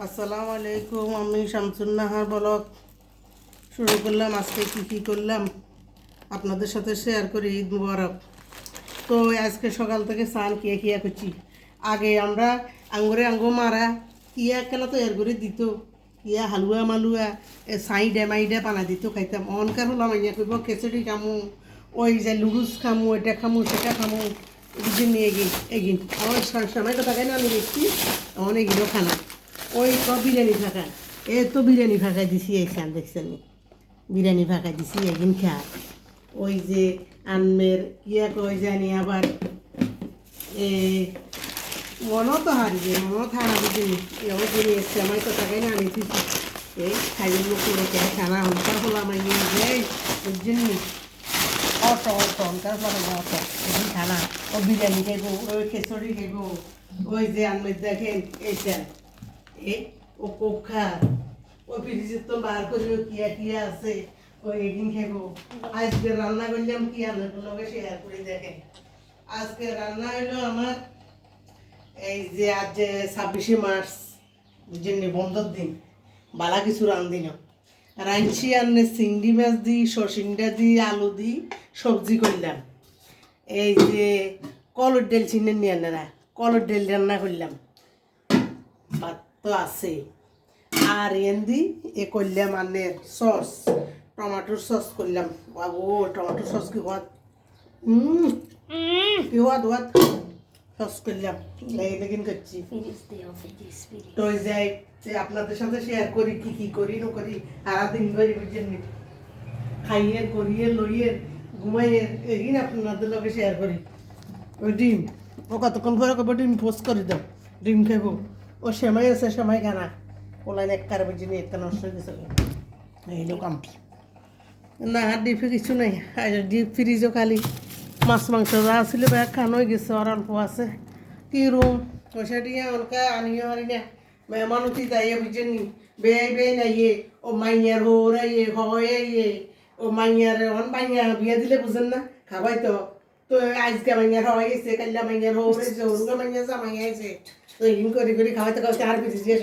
আসসালামু আলাইকুম। আমি শামসুন্নাহার ব্লগ শুরু করলাম। আজকে কী করলাম আপনাদের সাথে শেয়ার করি। ঈদ মুবারক। তো আজকে সকাল থেকে স্নান কিয়া করছি। আগে আমরা আঙ্গুরে মারা কিয়া কেন তৈরি করে দিত, কিয়া হালুয়া মালুয়া সাইডে মাইডে পানা দিত খাইতাম। অনকার হলাম ইয়া করব খিচুড়ি খামু, ওই যে লুডুস খামু, এটা খামু সেটা খামু, দুদিন নিয়ে এগিন আমার সময় কথা কেন আমি দেখছি অনেক এগুলো খানা। ওই তো বিরিয়ানি ফাঁকা, তো বিরিয়ানি ফাঁকায় দিছি এইখান দেখছেন, বিরিয়ানি ফাঁকায় দিছি একদিন খা। ওই যে আনমের ইয়া কই জানি আবার এ মনও তো হারিয়ে মনও থানা বুঝিনি এমন করে এসছে আমার তো তাকে না আনিছি। এই খাইয়ে লোক করে খানা অনকার হলাম নিয়ে যাই বুঝছেন। অটো অনকার পরে অটো এখন খানা ও বিরিয়ানি খাইব, ওই খিচুড়ি খাইব, ওই যে আনমের দেখেন এইটা ও কোখা, ওই ফ্রিজের তো বার করে কিয়া আছে, ওই একদিন খাইব। আজকে রান্না করলাম কি আপনাকে শেয়ার করে দেখেন। আজকে রান্না হইলো আমার এই যে আজ 26শে মার্চ বুঝছেন, বন্ধর দিন, বালা কিছু রান্ধি না। রাঁধছি আনলে চিংড়ি মাছ দিই, সরষিংটা দিই, আলু দিই, সবজি করলাম। এই যে কলর ডেল চিনেন নিয়ে আনারা, কলর ডেল রান্না করলাম, ভাত তো আছে। আর এন্দি এ করলাম মানে সস, টমেটোর সস করলাম। বাবু টমেটোর সস কি হওয়াত, কি হওয়াত সস করলাম, লেগিন করছি। তো যাই যে আপনাদের সাথে শেয়ার করি কি করি না করি সারাদিন ধরে বুঝছেন, খাইয়ে করিয়ে লইয়ে ঘুমাইয়ে এগিন আপনাদের লোকে শেয়ার করি। ওই ডিম ও কতক্ষণ পরে করবো ডিম পোস্ট করে দাও, ডিম খাইব। ও সেমাই আছে, সেমাই খানা ওলাইন এক কার বুঝিনি একটা নষ্ট হয়ে গেছে। এইলো কাম না, ডিপে কিছু নাই। আর ডিপ ফ্রিজও খালি, মাছ মাংস যা আসলে ব্যাগ খান হয়ে গেছে, আর অল্প আছে। কি রুম পয়সা দিয়ে অনকা আনিও হারি না, মেহমানতি যাইয়ে বুঝছেন নি, বেয়াই নাইয়ে ও মাইয়ার হোরাইয়ে হয়ে ও মাইয়ার অন মাইয়া বিয়া দিলে বুঝেন না খাবাই তো। তো আজকে মাইয়ার হওয়া গেছে, কাল্লা মাইয়ার হয়েছে, অরুগা মাইয়া জামাই আছে, তো হিম করে খাওয়াইতে খাওয়াইতে আর বেশি শেষ।